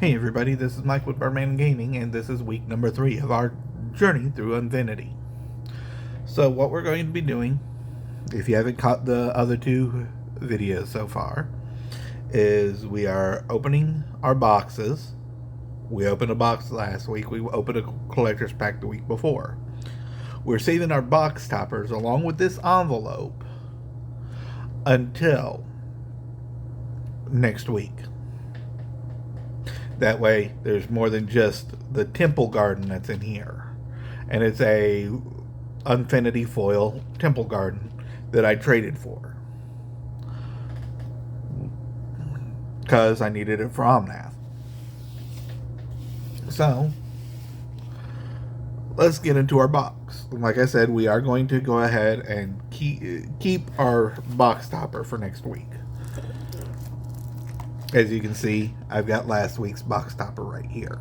Hey everybody, this is Mike with Birdman Gaming, and this is week number 3 of our journey through Unfinity. So what we're going to be doing, if you haven't caught the other two videos so far, is we are opening our boxes. We opened a box last week, we opened a collector's pack the week before. We're saving our box toppers along with this envelope until next week. That way, there's more than just the temple garden that's in here. And it's a unfinity foil temple garden that I traded for. Because I needed it for Omnath. So, let's get into our box. Like I said, we are going to go ahead and keep our box topper for next week. As you can see, I've got last week's box topper right here.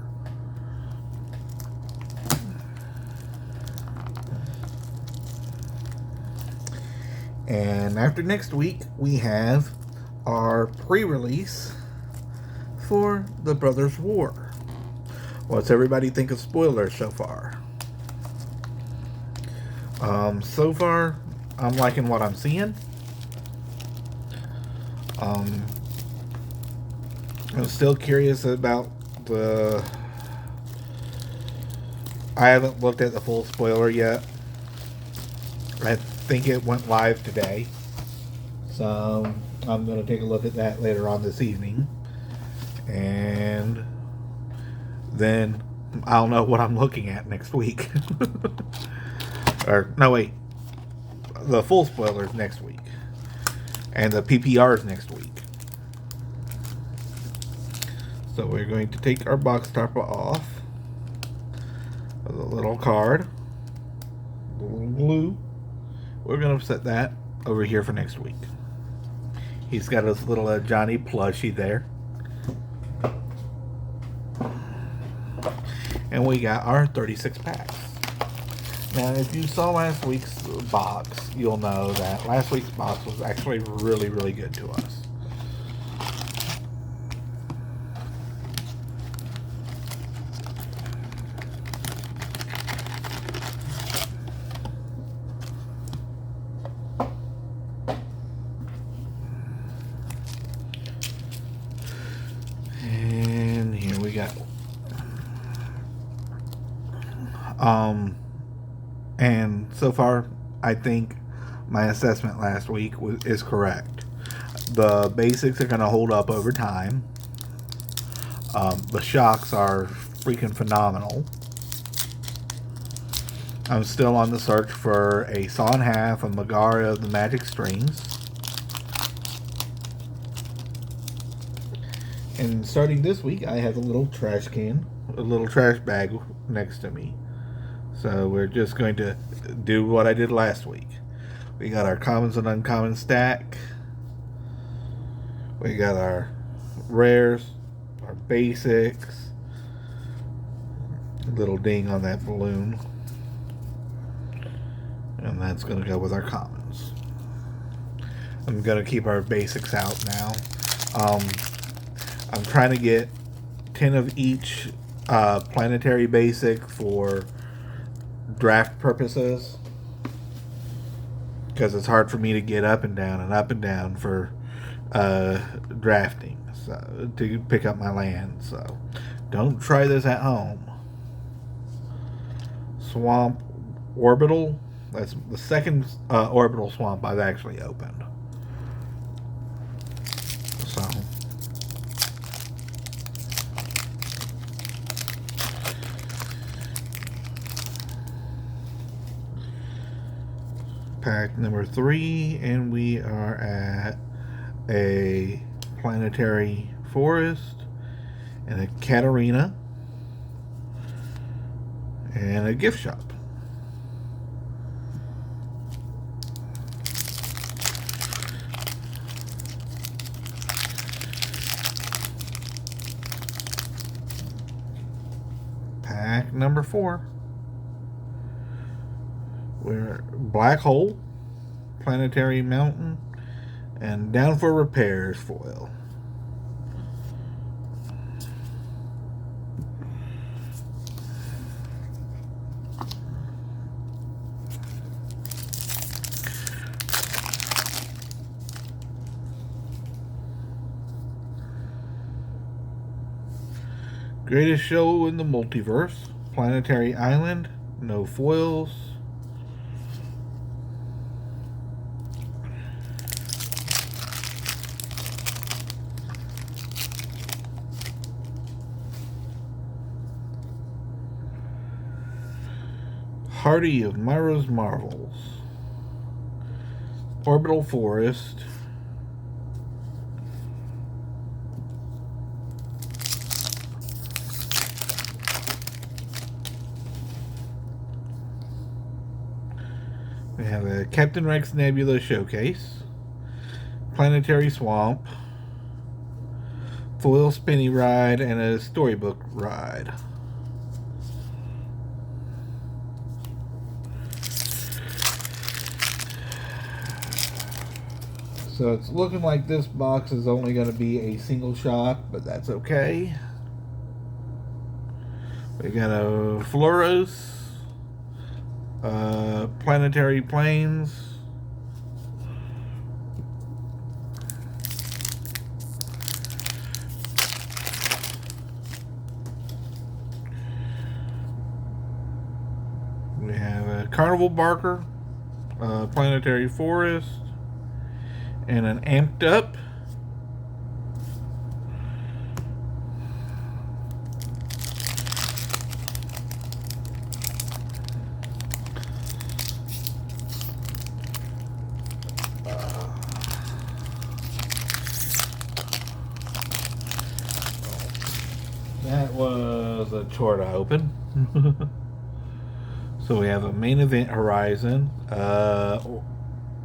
And after next week, we have our pre-release for The Brothers War. What's everybody think of spoilers so far? So far, I'm liking what I'm seeing. I'm still curious about the... I haven't looked at the full spoiler yet. I think it went live today. So I'm going to take a look at that later on this evening. And then I'll know what I'm looking at next week. Or, no wait. The full spoilers next week. And the PPRs next week. So we're going to take our box topper off with a little card, a little glue. We're going to set that over here for next week. He's got his little Johnny plushie there. And we got our 36 packs. Now, if you saw last week's box, you'll know that last week's box was actually really, really good to us. And here we go. And so far, I think my assessment last week is correct. The basics are going to hold up over time. The shocks are freaking phenomenal. I'm still on the search for a Saw in Half, a Megara of the Magic Strings. And starting this week, I have a little trash can, a little trash bag next to me. So we're just going to do what I did last week. We got our commons and uncommon stack. We got our rares, our basics. Little ding on that balloon. And that's going to go with our commons. I'm going to keep our basics out now. I'm trying to get 10 of each planetary basic for draft purposes, because it's hard for me to get up and down for drafting, so to pick up my land. So don't try this at home. Swamp orbital, that's the second orbital swamp I've actually opened. So pack number 3, and we are at a planetary forest and a Katarina and a gift shop. Pack number 4. We're Black Hole, Planetary Mountain, and Down for Repairs foil. Greatest show in the multiverse. Planetary Island. No foils. Hardy of Myra's Marvels. Orbital Forest. We have a Captain Rex Nebula Showcase. Planetary Swamp. Foil Spinny Ride and a Storybook Ride. So it's looking like this box is only going to be a single shot, but that's okay. We got a Floros, Planetary Planes, we have a Carnival Barker, Planetary Forest, and an Amped Up. That was a chore to open. So we have a Main Event Horizon,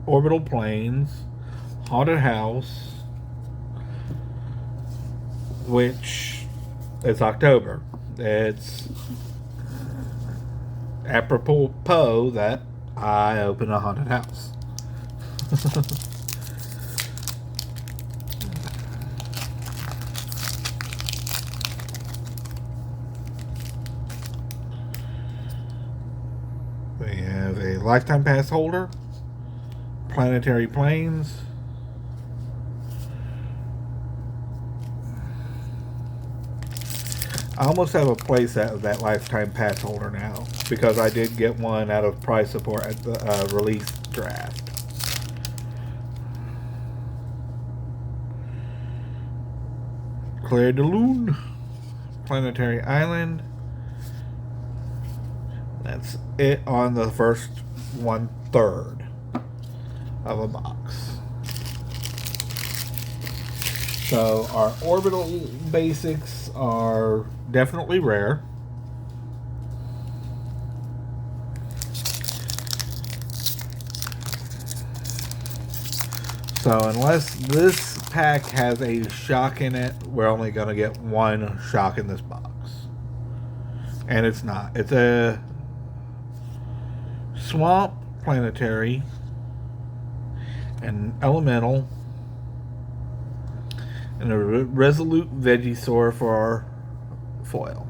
Orbital Planes, Haunted House, which it's October. It's apropos that I open a haunted house. We have a Lifetime Pass holder, Planetary Planes, I almost have a playset of that Lifetime Pass holder now because I did get one out of price support at the release draft. Claire de Lune, Planetary Island. That's it on the first 1/3 of a box. So our orbital basics are definitely rare. So unless this pack has a shock in it, we're only going to get one shock in this box. And it's not. It's a Swamp Planetary, an Elemental, and a Resolute Vegisaur for our foil.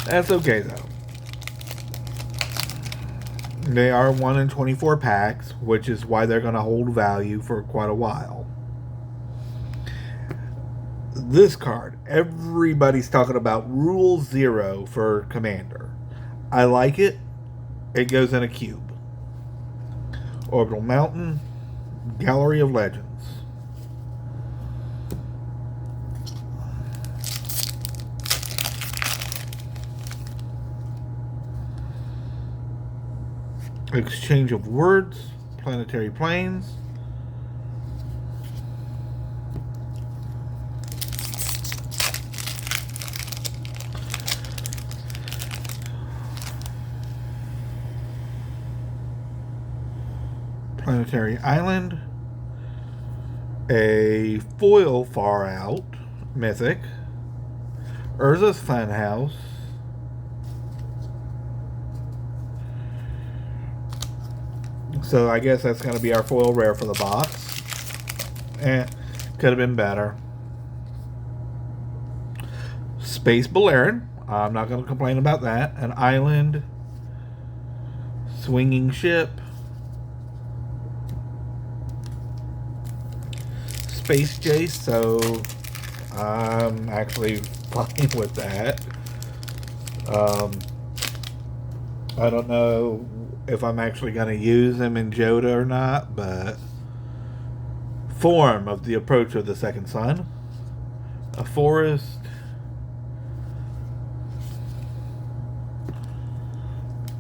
That's okay though. They are 1 in 24 packs, which is why they're going to hold value for quite a while. This card, everybody's talking about Rule 0 for Commander. I like it. It goes in a cube. Orbital Mountain, Gallery of Legends. Exchange of Words, Planetary Planes. Planetary Island. A foil Far Out, Mythic. Urza's Funhouse. So I guess that's going to be our foil rare for the box. Could have been better. Space Balerin. I'm not going to complain about that. An Island. Swinging Ship. space Jace, so I'm actually fine with that. I don't know if I'm actually going to use him in Joda or not, but form of the approach of the second sun. A forest.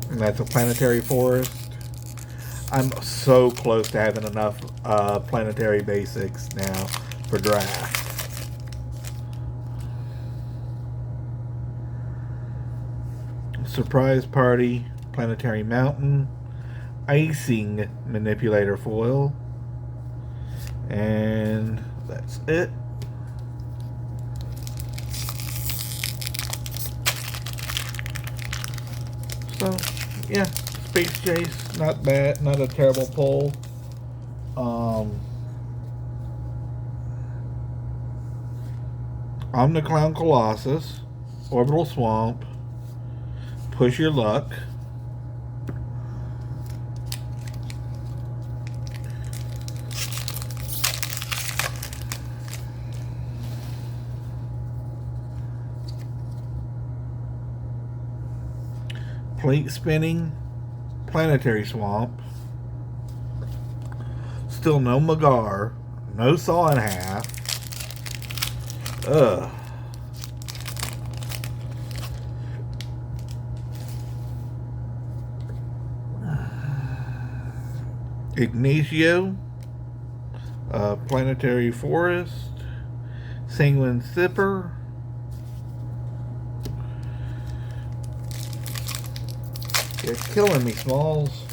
And that's a planetary forest. I'm so close to having enough planetary basics now for draft. Surprise Party, Planetary Mountain, Icing Manipulator Foil, and that's it. So, yeah, Space Chase, not bad, not a terrible pull. Omniclown Colossus, Orbital Swamp, Push Your Luck, Plate Spinning, Planetary Swamp, still no Magar, no Saw in Half. Ugh. Ignacio, Planetary Forest, Sanguine Sipper, you're killing me, Smalls.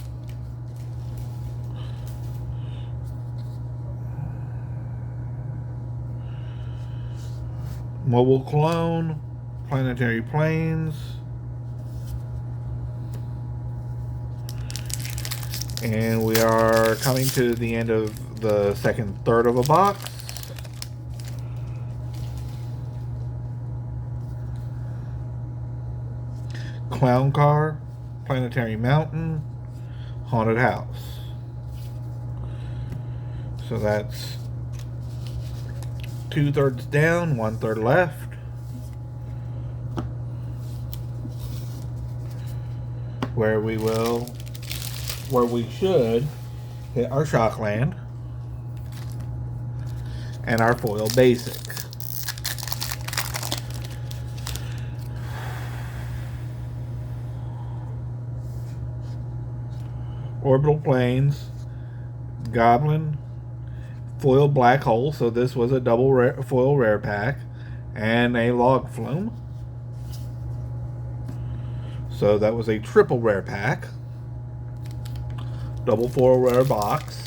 Mobile Clone, Planetary Planes, and we are coming to the end of the second third of a box. Clown Car, Planetary Mountain, Haunted House. So that's 2/3 down, 1/3 left. Where we should hit our Shockland and our foil basic. Orbital Planes, Goblin, foil Black Hole, so this was a double foil rare pack, and a Log Flume. So that was a triple rare pack. Double foil rare box.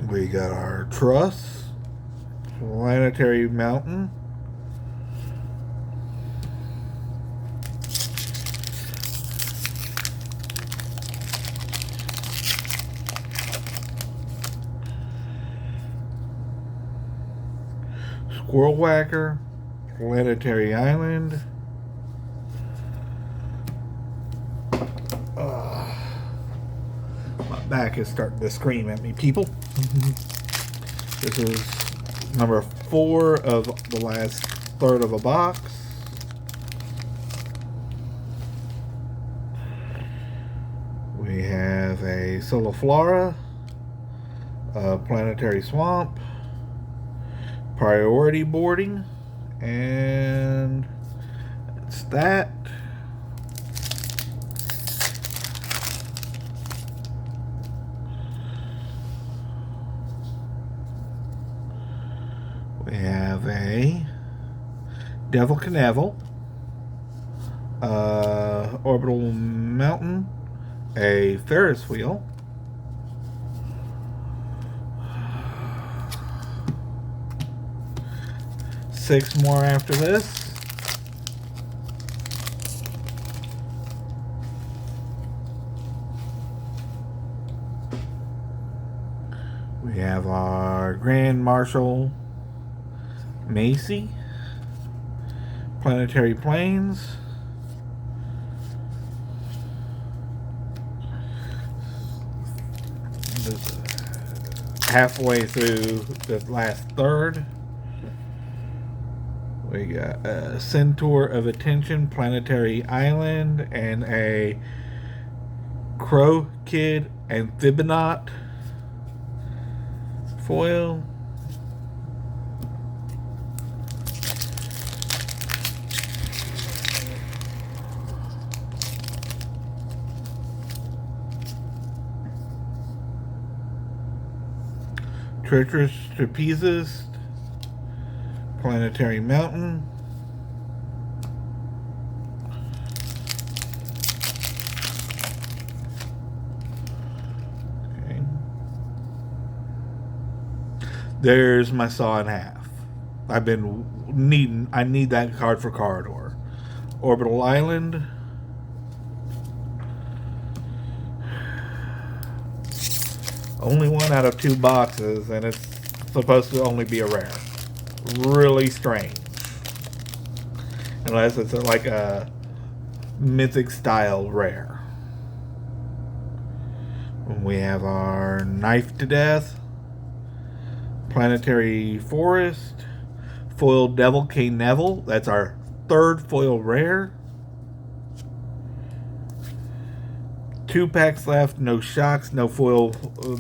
We got our Truss, Planetary Mountain, Squirrel Whacker, Planetary Island, my back is starting to scream at me, people. This is number 4 of the last third of a box. We have a Soliflora, a Planetary Swamp, Priority Boarding, and it's that. We have a Devil Canaveral, Orbital Mountain, a Ferris Wheel, six more after this. We have our Grand Marshal Macy, Planetary Planes, halfway through the last third. We got a Centaur of Attention, Planetary Island, and a Crow Kid Amphibinaut foil. Treacherous Trapezist, Planetary Mountain, okay. There's my Saw in Half. I need that card for Corridor. Orbital Island, only one out of 2 boxes, and it's supposed to only be a rare. Really strange. Unless it's like a mythic style rare. We have our Knife to Death, Planetary Forest, foil Devil K. Neville. That's our 3rd foil rare. 2 packs left, no shocks, no foil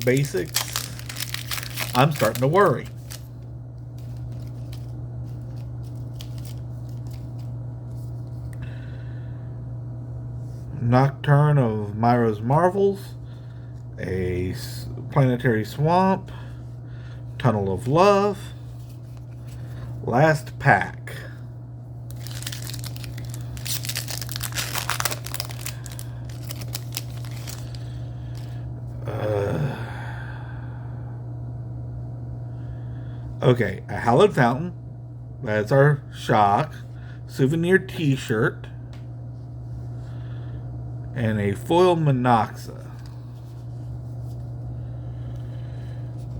basics. I'm starting to worry. Nocturne of Myra's Marvels, a Planetary Swamp, Tunnel of Love, last pack. Okay, a Hallowed Fountain. That's our shock. Souvenir t-shirt. And a foil Monoxa.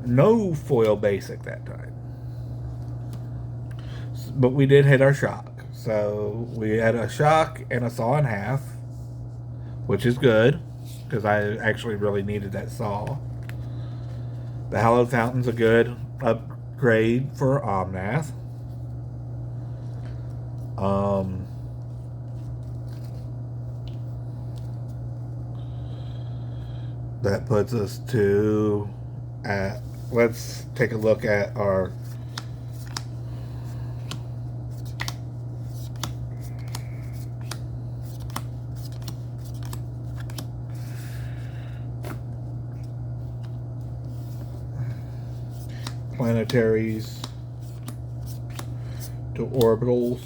No foil basic that time. But we did hit our shock. So we had a shock and a Saw in Half, which is good, because I actually really needed that Saw. The Hallowed Fountain's a good upgrade for Omnath. That puts us to let's take a look at our planetaries to orbitals.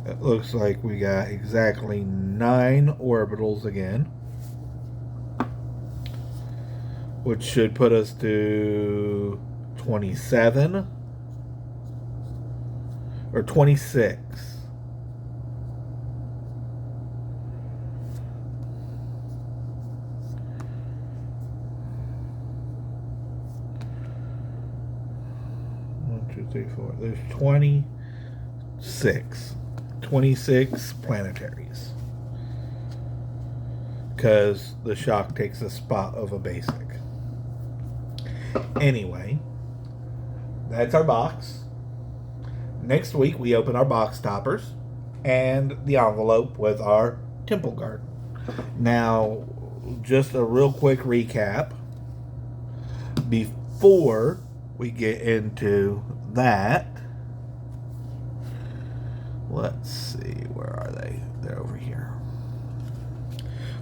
It looks like we got exactly 9 orbitals again, which should put us to 27 or 26. One, two, three, four. There's 26. 26 planetaries. Because the shock takes the spot of a basic. Anyway, that's our box. Next week we open our box toppers and the envelope with our Temple Garden. Now, just a real quick recap before we get into that. Let's see, where are they? They're over here.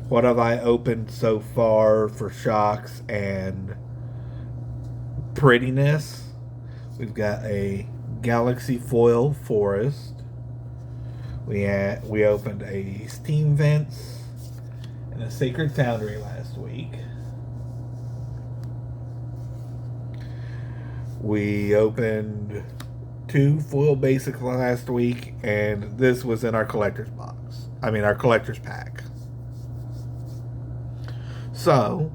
What have I opened so far for shocks and prettiness? We've got a Galaxy Foil Forest. We opened a Steam Vents and a Sacred Foundry last week. We opened 2 foil basics last week, and this was in our collector's box. our collector's pack. So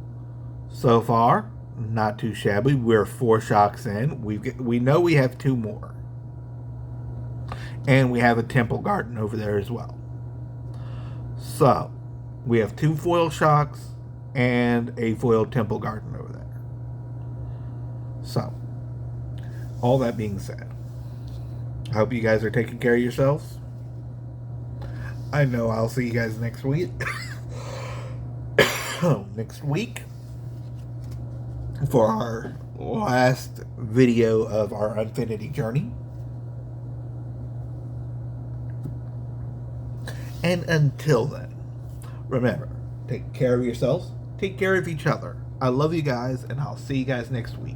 far, not too shabby. We're 4 shocks in. We know we have 2 more. And we have a temple garden over there as well. So, we have 2 foil shocks and a foil temple garden over there. So, all that being said, I hope you guys are taking care of yourselves. I know I'll see you guys next week. Next week for our last video of our unfinity journey. And until then, remember, take care of yourselves, take care of each other. I love you guys, and I'll see you guys next week.